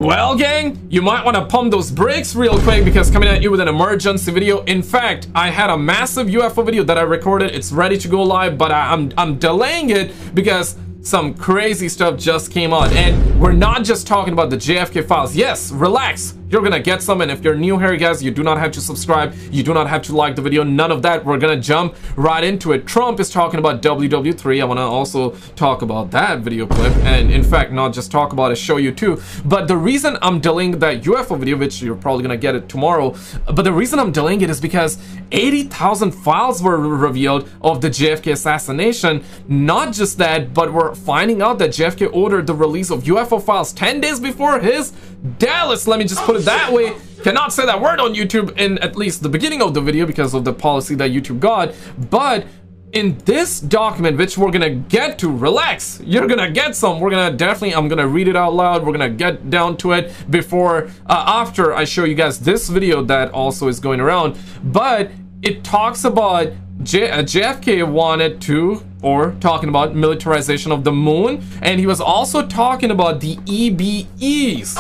Well, gang, you might want to pump those brakes real quick because coming at you with an emergency video. In fact, I had a massive UFO video that I recorded. It's ready to go live, but I'm delaying it because some crazy stuff just came out. And we're not just talking about the JFK files. Yes, relax. You're gonna get some, and if you're new here, guys, you do not have to subscribe, you do not have to like the video, none of that. We're gonna jump right into it. Trump is talking about WW3. I want to also talk about that video clip, and in fact, not just talk about it, show you too. But the reason I'm delaying that UFO video, which you're probably gonna get it tomorrow, but the reason I'm delaying it is because 80,000 files were revealed of the JFK assassination. Not just that, but we're finding out that JFK ordered the release of UFO files 10 days before his Dallas, let me just put it that way. Cannot say that word on YouTube in at least the beginning of the video because of the policy that YouTube got. But in this document, which we're gonna get to, relax, you're gonna get some. We're gonna definitely, I'm gonna read it out loud. We're gonna get down to it before, after I show you guys this video that also is going around. But it talks about JFK wanted to, or talking about militarization of the moon, and he was also talking about the EBEs.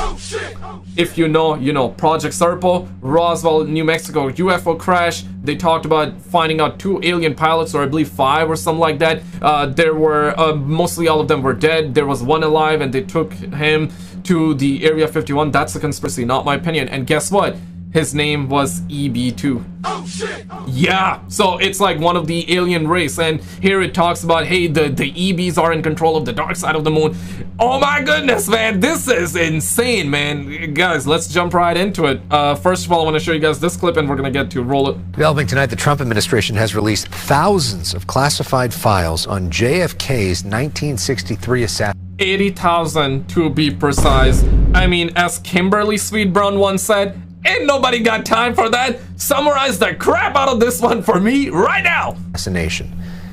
If you know, you know, Project Serpo, Roswell, New Mexico UFO crash. They talked about finding out 2 alien pilots, or I believe 5 or something like that. There were mostly all of them were dead. There was one alive, and they took him to the Area 51. That's a conspiracy, not my opinion. And guess what? His name was EB2. Oh shit! Yeah, so it's like one of the alien race, and here it talks about, hey, the EBs are in control of the dark side of the moon. Oh my goodness, man, this is insane, man. Guys, let's jump right into it. First of all, I want to show you guys this clip, and we're gonna get to roll it. Developing tonight, the Trump administration has released thousands of classified files on JFK's 1963 assassination. 80,000 to be precise. I mean, as Kimberly Sweet Brown once said, ain't nobody got time for that. Summarize the crap out of this one for me right now. Assassination.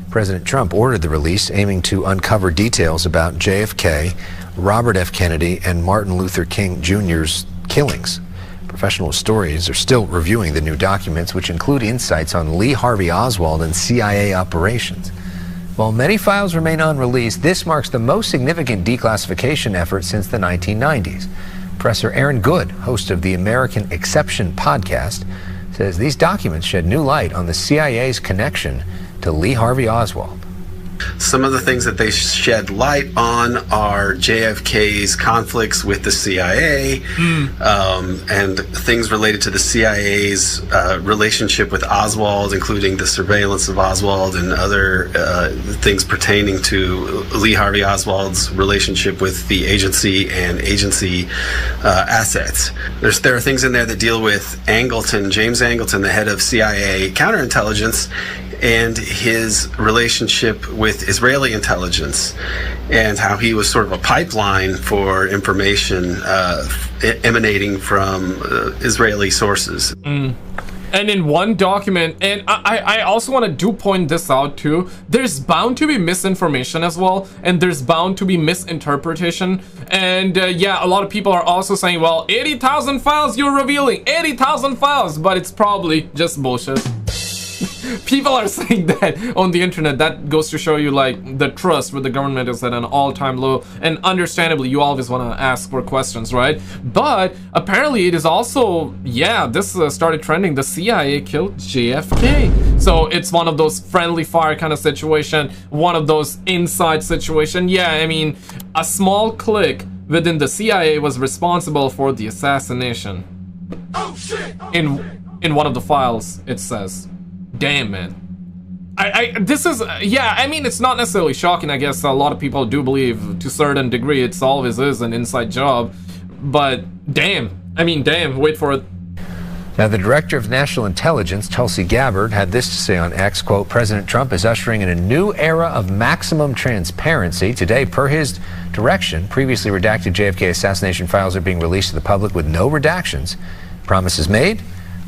President Trump ordered the release, aiming to uncover details about JFK, Robert F. Kennedy, and Martin Luther King Jr.'s killings. Professional historians are still reviewing the new documents, which include insights on Lee Harvey Oswald and CIA operations. While many files remain unreleased, this marks the most significant declassification effort since the 1990s. Professor Aaron Good, host of the American Exception podcast, says these documents shed new light on the CIA's connection to Lee Harvey Oswald. Some of the things that they shed light on are JFK's conflicts with the CIA, and things related to the CIA's relationship with Oswald, including the surveillance of Oswald and other things pertaining to Lee Harvey Oswald's relationship with the agency and agency assets. There are things in there that deal with Angleton, James Angleton, the head of CIA counterintelligence, and his relationship with Israeli intelligence, and how he was sort of a pipeline for information emanating from Israeli sources. And in one document, and I also want to point this out too, there's bound to be misinformation as well, and there's bound to be misinterpretation. And yeah, a lot of people are also saying, well, 80,000 files you're revealing, 80,000 files, but it's probably just bullshit. People are saying that on the internet. That goes to show you, like, the trust with the government is at an all-time low, and understandably you always want to ask for questions, right? But apparently it is also, yeah, this started trending, the CIA killed JFK. So it's one of those friendly fire kind of situation, one of those inside situation. Yeah, I mean, a small clique within the CIA was responsible for the assassination. Oh shit! In one of the files it says. Damn, man. This is, yeah, I mean, it's not necessarily shocking. I guess a lot of people do believe to a certain degree it's always is an inside job, but damn, I mean, damn, wait for it. Now, the director of national intelligence, Tulsi Gabbard, had this to say on X, quote, President Trump is ushering in a new era of maximum transparency. Today, per his direction, previously redacted JFK assassination files are being released to the public with no redactions. Promises made,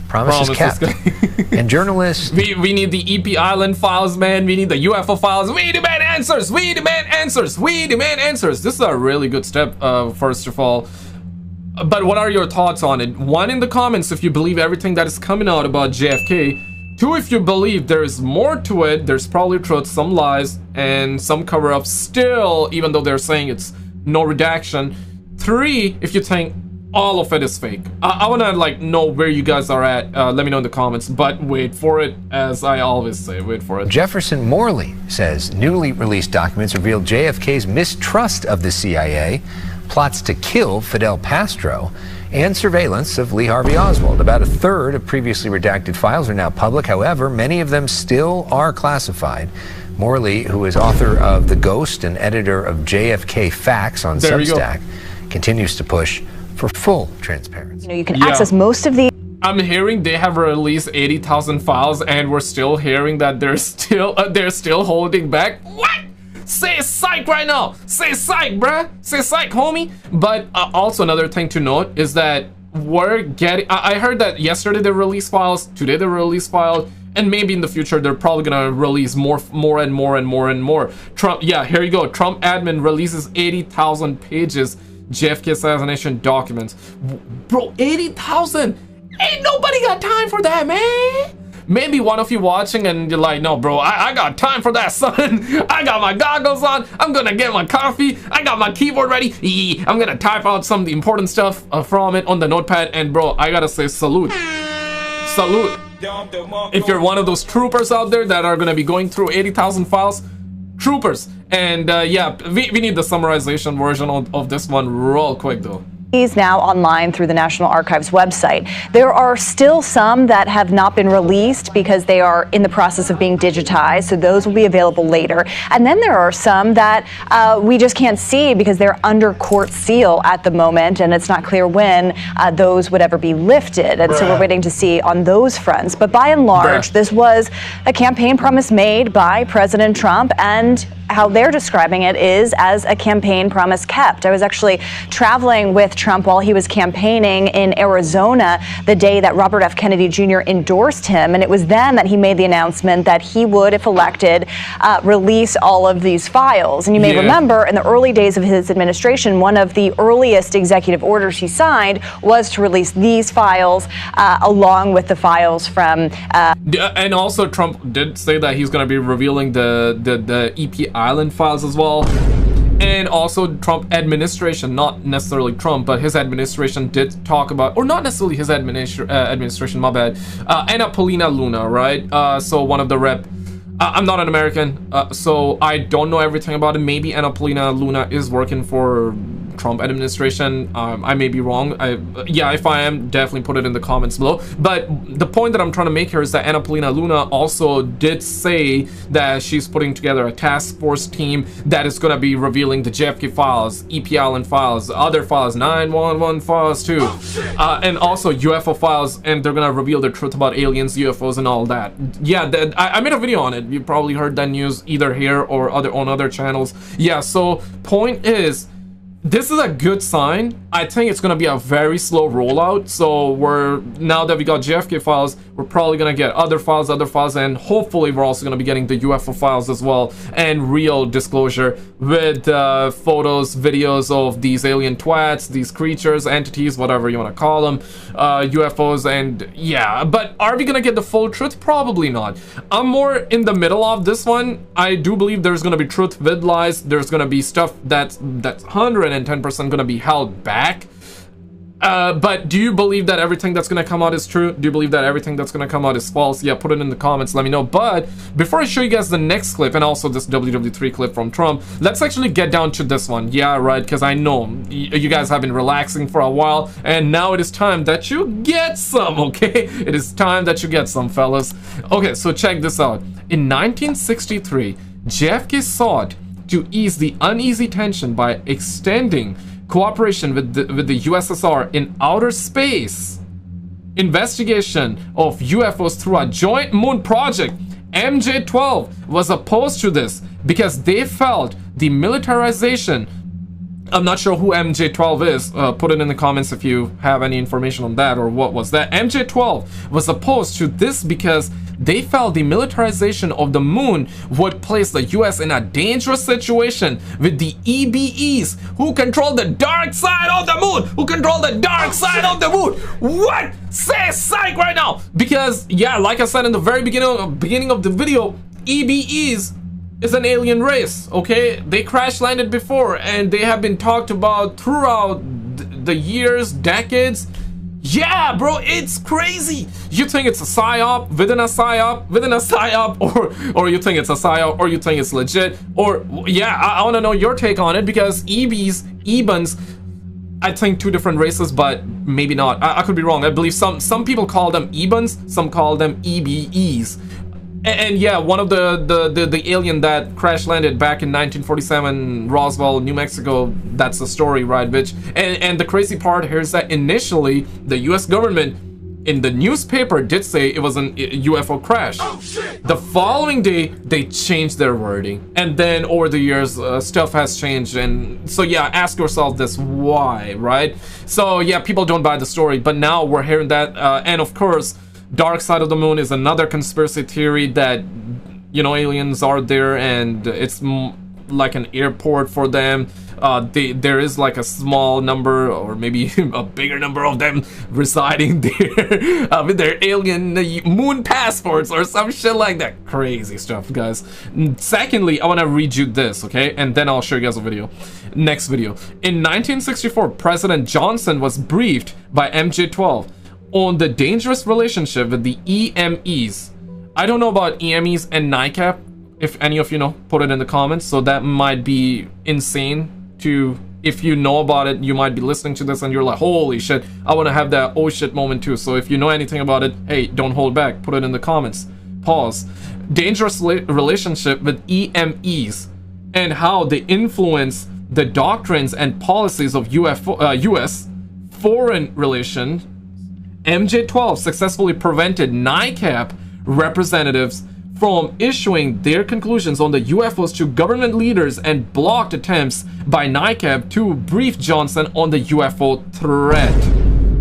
promises kept. And journalists... We need the EP Island files, man. We need the UFO files. We demand answers. We demand answers. We demand answers. This is a really good step, first of all. But what are your thoughts on it? 1, in the comments if you believe everything that is coming out about JFK. 2, if you believe there is more to it, there's probably truth, some lies, and some cover-ups still, even though they're saying it's no redaction. 3, if you think all of it is fake. I want to like know where you guys are at. Let me know in the comments, but wait for it, as I always say, wait for it. Jefferson Morley says newly released documents revealed JFK's mistrust of the CIA, plots to kill Fidel Castro, and surveillance of Lee Harvey Oswald. About a third of previously redacted files are now public. However, many of them still are classified. Morley, who is author of The Ghost and editor of JFK Facts on Substack, continues to push for full transparency. You know, you can access most of the. I'm hearing they have released 80,000 files, and we're still hearing that they're still holding back. What? Say psych right now. Say psych, bruh. Say psych, homie. But also another thing to note is that we're getting. I heard that yesterday they released files, today they released files, and maybe in the future they're probably gonna release more and more. Trump, yeah, here you go. Trump admin releases 80,000 pages JFK assassination documents. Bro, 80,000. Ain't nobody got time for that, man. Maybe one of you watching and you're like, no, bro, I got time for that, son. I got my goggles on. I'm gonna get my coffee. I got my keyboard ready. I'm gonna type out some of the important stuff from it on the notepad. And bro, I gotta say salute. Salute. If you're one of those troopers out there that are gonna be going through 80,000 files, troopers. And yeah, we need the summarization version of this one real quick though. Now online through the National Archives website. There are still some that have not been released because they are in the process of being digitized, so those will be available later. And then there are some that we just can't see because they're under court seal at the moment, and it's not clear when those would ever be lifted. And so we're waiting to see on those fronts. But by and large, this was a campaign promise made by President Trump, and how they're describing it is as a campaign promise kept. I was actually traveling with Trump while he was campaigning in Arizona the day that Robert F. Kennedy Jr. endorsed him, and it was then that he made the announcement that he would, if elected, release all of these files. And you may remember in the early days of his administration, one of the earliest executive orders he signed was to release these files along with the files from... and also Trump did say that he's going to be revealing the EP Island files as well. And also Trump administration, not necessarily Trump, but his administration did talk about, or not necessarily his administration, my bad, Anna Paulina Luna, right? So one of the rep, I'm not an American, so I don't know everything about it. Maybe Anna Paulina Luna is working for Trump administration. I may be wrong. Yeah, if I am, definitely put it in the comments below. But the point that I'm trying to make here is that Anna Paulina Luna also did say that she's putting together a task force team that is going to be revealing the JFK files, EP Island files, other files, 911 files too, and also UFO files, and they're going to reveal the truth about aliens, UFOs, and all that. Yeah, I made a video on it. You probably heard that news either here or on other channels. Yeah, so point is, this is a good sign. I think it's gonna be a very slow rollout. So now that we got JFK files, we're probably gonna get other files, and hopefully we're also gonna be getting the UFO files as well, and real disclosure with photos, videos of these alien twats, these creatures, entities, whatever you want to call them, UFOs, and yeah. But are we gonna get the full truth? Probably not. I'm more in the middle of this one. I do believe there's gonna be truth with lies. There's gonna be stuff that's 110% gonna be held back. But do you believe that everything that's gonna come out is true? Do you believe that everything that's gonna come out is false? Yeah, put it in the comments, let me know. But before I show you guys the next clip, and also this WW3 clip from Trump, let's actually get down to this one. Yeah, right, because I know you guys have been relaxing for a while, and now it is time that you get some, okay? It is time that you get some, fellas. Okay, so check this out. In 1963, JFK sought to ease the uneasy tension by extending cooperation with the USSR in outer space investigation of UFOs through a joint moon project. MJ-12 was opposed to this because they felt the militarization. I'm not sure who MJ-12 is. Put it in the comments if you have any information on that, or what was that. MJ-12 was opposed to this because they felt the militarization of the moon would place the US in a dangerous situation with the EBEs, who control the dark side of the moon, who control the dark side of the moon. What? Say psych right now. Because yeah, like I said in the very beginning of the video, EBEs is an alien race, okay? They crash landed before, and they have been talked about throughout the years, decades. Yeah, bro, it's crazy. You think it's a psyop within a psyop within a psyop, or you think it's a psyop, or you think it's legit, or yeah, I want to know your take on it, because Ebans, I think two different races, but maybe not. I could be wrong. I believe some people call them Ebans, some call them EBEs. And yeah, one of the alien that crash landed back in 1947, Roswell, New Mexico, that's the story, right, bitch? And the crazy part here is that initially, the US government in the newspaper did say it was an UFO crash. Oh, shit. The following day, they changed their wording. And then over the years, stuff has changed. And so yeah, ask yourself this, why, right? So yeah, people don't buy the story, but now we're hearing that, and of course, Dark Side of the Moon is another conspiracy theory that, you know, aliens are there and it's like an airport for them. There is like a small number, or maybe a bigger number of them residing there with their alien moon passports or some shit like that. Crazy stuff, guys. Secondly, I want to read you this, okay? And then I'll show you guys a video. Next video. In 1964, President Johnson was briefed by MJ-12 on the dangerous relationship with the EMEs. I don't know about EMEs and NICAP. If any of you know, put it in the comments. So that might be insane to, if you know about it, you might be listening to this and you're like, holy shit, I want to have that oh shit moment too. So if you know anything about it, hey, don't hold back, put it in the comments. Pause. Dangerous relationship with EMEs and how they influence the doctrines and policies of US foreign relations. MJ-12 successfully prevented NICAP representatives from issuing their conclusions on the UFOs to government leaders and blocked attempts by NICAP to brief Johnson on the UFO threat.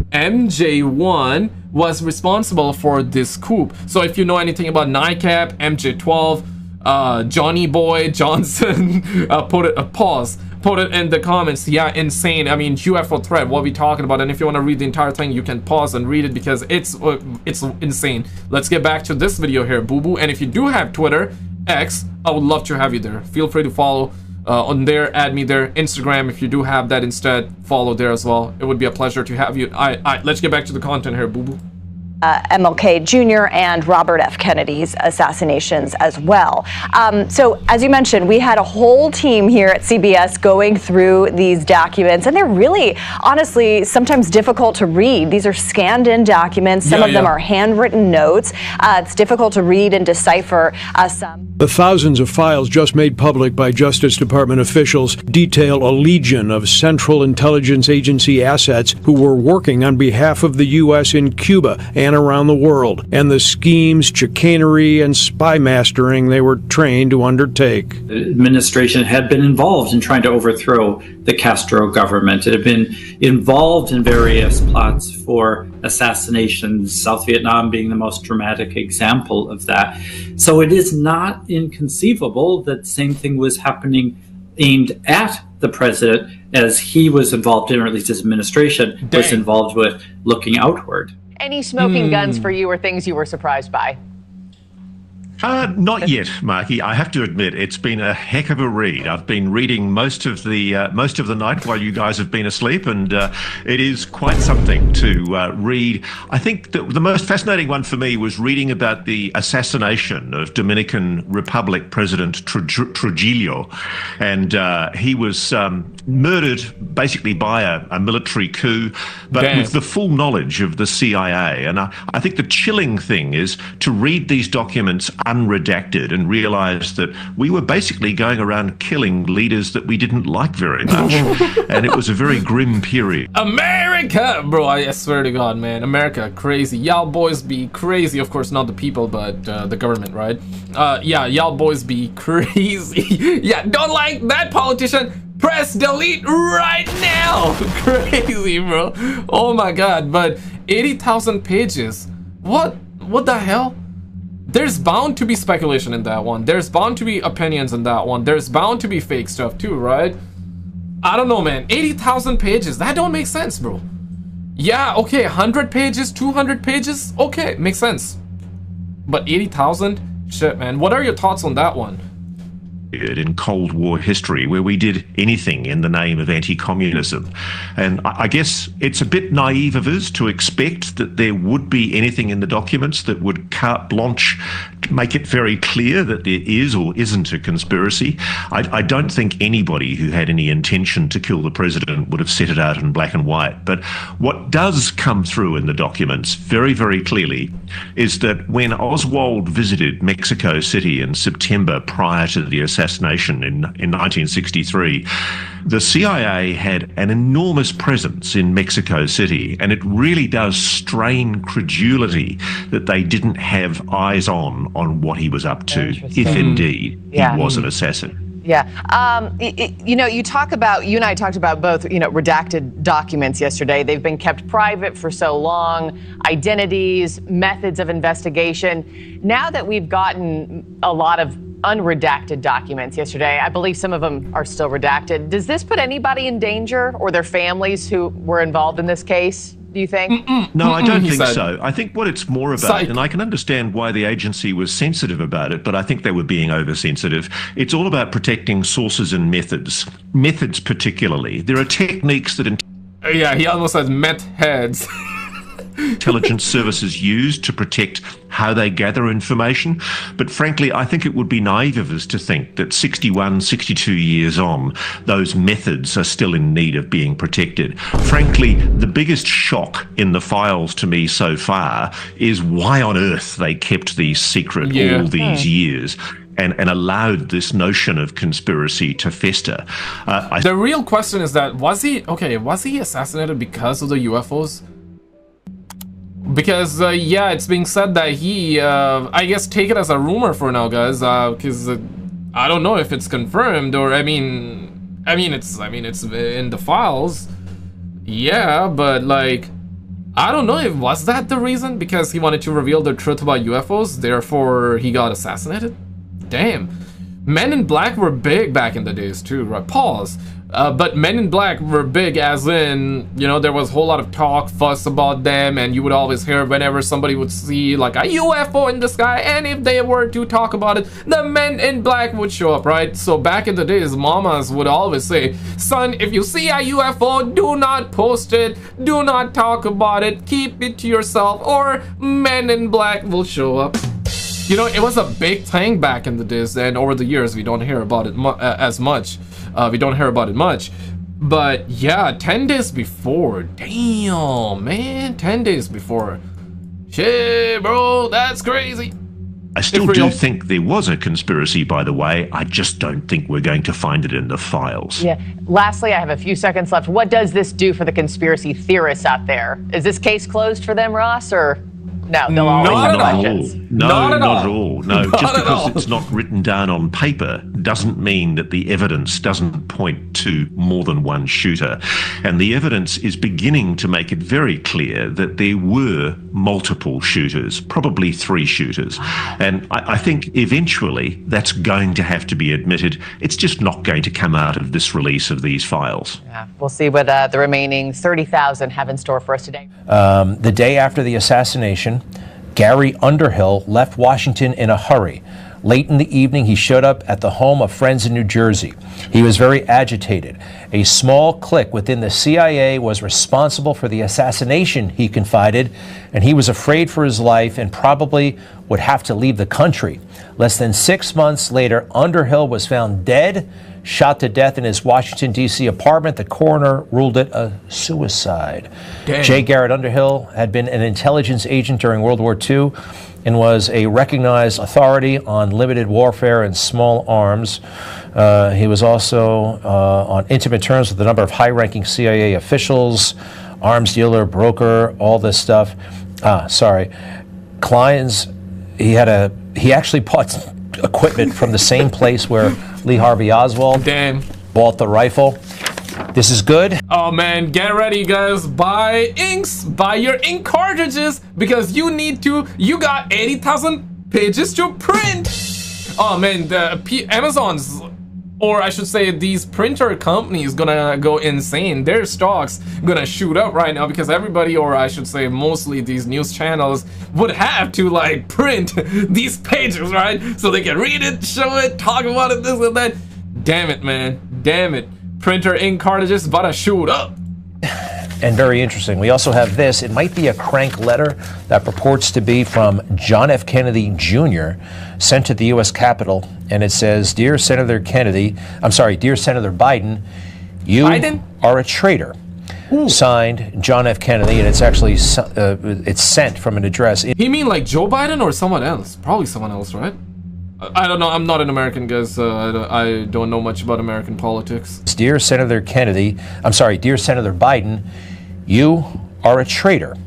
MJ-1 was responsible for this coup. So if you know anything about NICAP, MJ-12, Johnny Boy Johnson, put it in the comments. Yeah, insane. I mean, UFO threat, what are we talking about? And if you want to read the entire thing, you can pause and read it because it's insane. Let's get back to this video here, boo-boo. And if you do have Twitter, X, I would love to have you there. Feel free to follow on there, add me there. Instagram, if you do have that instead, follow there as well. It would be a pleasure to have you. Let's get back to the content here, boo-boo. MLK Jr. and Robert F. Kennedy's assassinations as well. So, as you mentioned, we had a whole team here at CBS going through these documents, and they're really, honestly, sometimes difficult to read. These are scanned-in documents. Some of them are handwritten notes. It's difficult to read and decipher some. The thousands of files just made public by Justice Department officials detail a legion of Central Intelligence Agency assets who were working on behalf of the U.S. in Cuba and around the world, and the schemes, chicanery, and spy mastering they were trained to undertake. The administration had been involved in trying to overthrow the Castro government. It had been involved in various plots for assassinations, South Vietnam being the most dramatic example of that. So it is not inconceivable that the same thing was happening aimed at the president as he was involved in, or at least his administration was involved with looking outward. Any smoking guns for you or things you were surprised by? Not yet, Marky. I have to admit, it's been a heck of a read. I've been reading most of the night while you guys have been asleep, and it is quite something to read. I think the most fascinating one for me was reading about the assassination of Dominican Republic President Trujillo, and he was murdered basically by a military coup, but with the full knowledge of the CIA. And I think the chilling thing is to read these documents unredacted and realize that we were basically going around killing leaders that we didn't like very much. And it was a very grim period. America! Bro, I swear to God, man. America, crazy. Y'all boys be crazy. Of course, not the people, but the government, right? Yeah, y'all boys be crazy. Yeah, don't like that politician? Press delete right now. Crazy, bro. Oh my God, but 80,000 pages. What the hell? There's bound to be speculation in that one. There's bound to be opinions in that one. There's bound to be fake stuff too, right? I don't know, man. 80,000 pages. That don't make sense, bro. Yeah, okay, 100 pages, 200 pages. Okay, makes sense. But 80,000? Shit, man. What are your thoughts on that one? in Cold War history where we did anything in the name of anti-communism. And I guess it's a bit naive of us to expect that there would be anything in the documents that would carte blanche make it very clear that there is or isn't a conspiracy. I don't think anybody who had any intention to kill the president would have set it out in black and white. But what does come through in the documents very, very clearly is that when Oswald visited Mexico City in September prior to the assassination in 1963, the CIA had an enormous presence in Mexico City, and it really does strain credulity that they didn't have eyes on what he was up to, if indeed he was an assassin. Yeah. You know, you and I talked about both, redacted documents yesterday. They've been kept private for so long, identities, methods of investigation. Now that we've gotten a lot of unredacted documents yesterday, I believe some of them are still redacted. Does this put anybody in danger or their families who were involved in this case? Do you think? No, I don't think so. I think what it's more about, and I can understand why the agency was sensitive about it, but I think they were being oversensitive. It's all about protecting sources and methods. Methods particularly. There are techniques that... Yeah, he almost says met heads. Intelligence services use to protect how they gather information. But frankly, I think it would be naive of us to think that 61, 62 years on, those methods are still in need of being protected. Frankly, the biggest shock in the files to me so far is why on earth they kept these secret all these years and allowed this notion of conspiracy to fester. The real question is that, was he assassinated because of the UFOs? Because, yeah, it's being said that he, I guess take it as a rumor for now, guys, because I don't know if it's confirmed, or, I mean, it's in the files, yeah, but, like, I don't know if, was that the reason? Because he wanted to reveal the truth about UFOs, therefore he got assassinated? Damn. Men in Black were big back in the days, too, right? Pause. But Men in Black were big as in, there was a whole lot of talk, fuss about them, and you would always hear whenever somebody would see like a UFO in the sky, and if they were to talk about it, the Men in Black would show up, right? So back in the days, mamas would always say, son, if you see a UFO, do not post it, do not talk about it, keep it to yourself, or Men in Black will show up. It was a big thing back in the days, and over the years we don't hear about it as much. We don't hear about it much. But yeah, 10 days before. Damn, man, 10 days before. Shit, bro, that's crazy. I still do think there was a conspiracy, by the way. I just don't think we're going to find it in the files. Yeah. Lastly, I have a few seconds left. What does this do for the conspiracy theorists out there? Is this case closed for them, Ross, or... No, they'll always have questions. Not at all. No, just because it's not written down on paper doesn't mean that the evidence doesn't point to more than one shooter. And the evidence is beginning to make it very clear that there were multiple shooters, probably 3 shooters. And I think eventually that's going to have to be admitted. It's just not going to come out of this release of these files. Yeah, we'll see what the remaining 30,000 have in store for us today. The day after the assassination, Gary Underhill left Washington in a hurry. Late in the evening, he showed up at the home of friends in New Jersey. He was very agitated. A small clique within the CIA was responsible for the assassination, he confided, and he was afraid for his life and probably would have to leave the country. Less than 6 months later, Underhill was found dead, shot to death in his Washington, D.C. apartment. The coroner ruled it a suicide. Dang. J. Garrett Underhill had been an intelligence agent during World War II and was a recognized authority on limited warfare and small arms. He was also on intimate terms with a number of high-ranking CIA officials, arms dealer, broker, all this stuff. Clients, he actually bought equipment from the same place where Lee Harvey Oswald bought the rifle. This is good. Oh man, get ready guys, buy inks, buy your ink cartridges, because you got 80,000 pages to print. Oh man, Amazon's or I should say these printer companies gonna go insane. Their stocks gonna shoot up right now because everybody, or I should say mostly these news channels, would have to like print these pages, right? So they can read it, show it, talk about it, this and that. Damn it, man. Damn it. Printer ink cartridges about to shoot up. And very interesting. We also have this. It might be a crank letter that purports to be from John F. Kennedy Jr. sent to the U.S. Capitol. And it says, Dear Senator Kennedy, I'm sorry, Dear Senator Biden, you are a traitor. Ooh. Signed, John F. Kennedy, and it's actually, it's sent from an address. He mean like Joe Biden or someone else? Probably someone else, right? I don't know. I'm not an American, guys. I don't know much about American politics. Dear Senator Kennedy, I'm sorry, Dear Senator Biden, you are a traitor.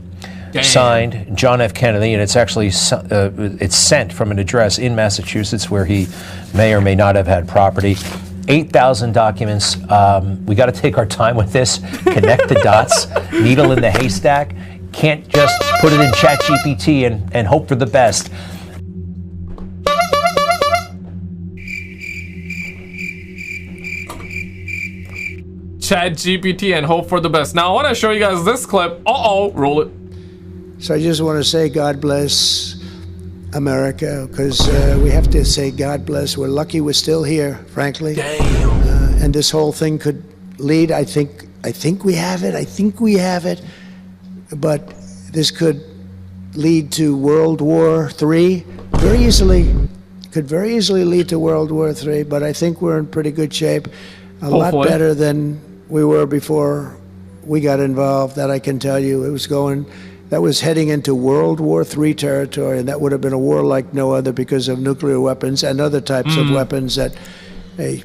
Damn. Signed, John F. Kennedy, and it's actually it's sent from an address in Massachusetts where he may or may not have had property. 8,000 documents. We got to take our time with this. Connect the dots. Needle in the haystack. Can't just put it in ChatGPT and hope for the best. ChatGPT and hope for the best. Now I want to show you guys this clip. Roll it. So I just want to say God bless America, because we have to say God bless. We're lucky we're still here, frankly. Damn. And this whole thing could lead, I think we have it, but this could lead to World War III very easily. Could very easily lead to World War III, but I think we're in pretty good shape. A lot better than we were before we got involved, that I can tell you. That was heading into World War III territory, and that would have been a war like no other because of nuclear weapons and other types of weapons that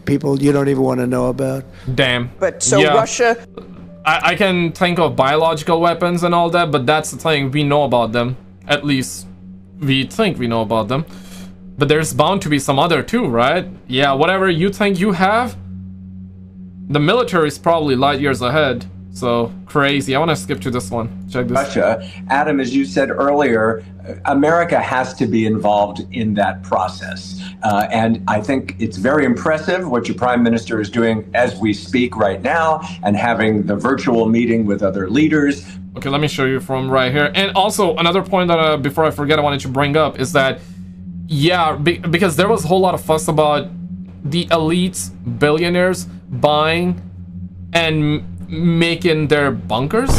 people you don't even want to know about. Damn. But so yeah. Russia... I can think of biological weapons and all that, but that's the thing. We know about them. At least we think we know about them. But there's bound to be some other too, right? Yeah, whatever you think you have, the military is probably light years ahead. So crazy. I want to skip to this one. Check this. Russia. Adam, as you said earlier, America has to be involved in that process. And I think it's very impressive what your prime minister is doing as we speak right now, and having the virtual meeting with other leaders. Okay, let me show you from right here. And also another point that before I forget, I wanted to bring up is that, yeah, because there was a whole lot of fuss about the elites, billionaires buying and making their bunkers.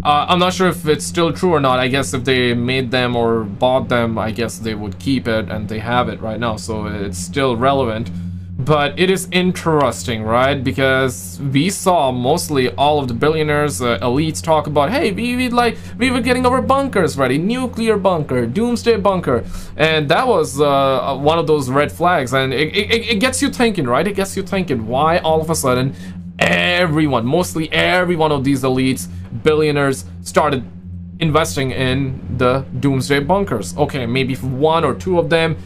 I'm not sure if it's still true or not. I guess if they made them or bought them, I guess they would keep it, and they have it right now, so it's still relevant. But it is interesting, right? Because we saw mostly all of the billionaires, elites talk about, hey, we were getting our bunkers ready, nuclear bunker, doomsday bunker, and that was one of those red flags, and it gets you thinking, right? It gets you thinking, why all of a sudden everyone, mostly every one of these elites, billionaires, started investing in the doomsday bunkers. Okay, maybe one or two of them,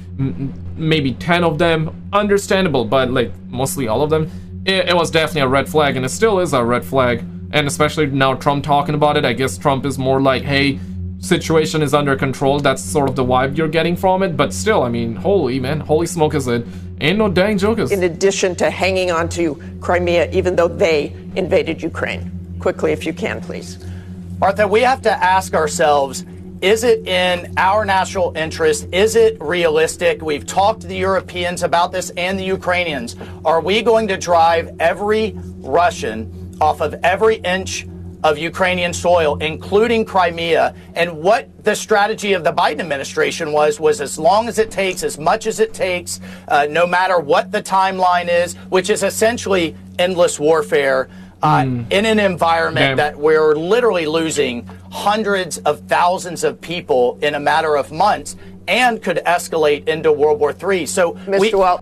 maybe 10 of them, understandable, but like mostly all of them, it was definitely a red flag, and it still is a red flag. And especially now Trump talking about it, I guess Trump is more like, hey, situation is under control. That's sort of the vibe you're getting from it. But still, I mean, holy smoke is it. Ain't no dang jokers. In addition to hanging on to Crimea, even though they invaded Ukraine. Quickly, if you can, please. Martha, we have to ask ourselves, is it in our national interest? Is it realistic? We've talked to the Europeans about this and the Ukrainians. Are we going to drive every Russian off of every inch of Ukrainian soil, including Crimea? And what the strategy of the Biden administration was as long as it takes, as much as it takes, no matter what the timeline is, which is essentially endless warfare. In an environment that we're literally losing hundreds of thousands of people in a matter of months, and could escalate into World War III. So,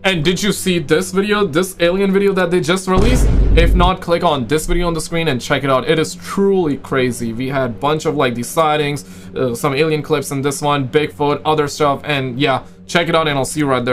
and did you see this video, this alien video that they just released? If not, click on this video on the screen and check it out. It is truly crazy. We had a bunch of like these sightings, some alien clips in this one, Bigfoot, other stuff, and yeah, check it out, and I'll see you right there.